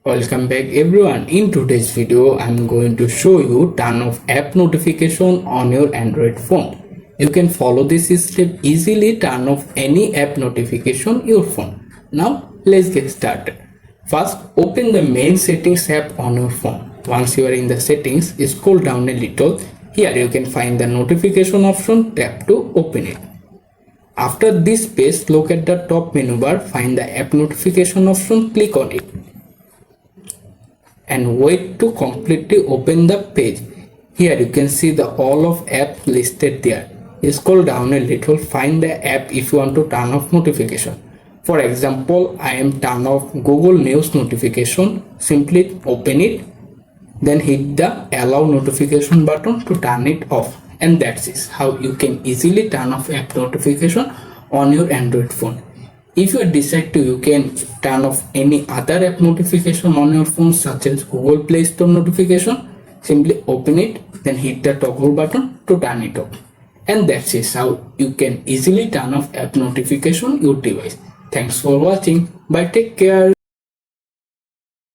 Welcome back everyone. In today's video, I'm going to show you turn off app notification on your Android phone. You can follow this step easily, turn off any app notification your phone. Now let's get started. First, open the main settings app on your phone. Once you are in the settings, scroll down a little. Here you can find the notification option, tap to open it. After this page, look at the top menu bar, find the app notification option, click on it and wait to completely open the page. Here you can see the all of app listed there. Scroll down a little, find the app if you want to turn off notification. For example, I am turn off Google News notification. Simply open it, then hit the allow notification button to turn it off. And that's it, how you can easily turn off app notification on your Android phone. If you decide to, you can turn off any other app notification on your phone, such as Google Play Store notification. Simply open it, then hit the toggle button to turn it off. And that's it, how you can easily turn off app notification your device. Thanks for watching. Bye, take care.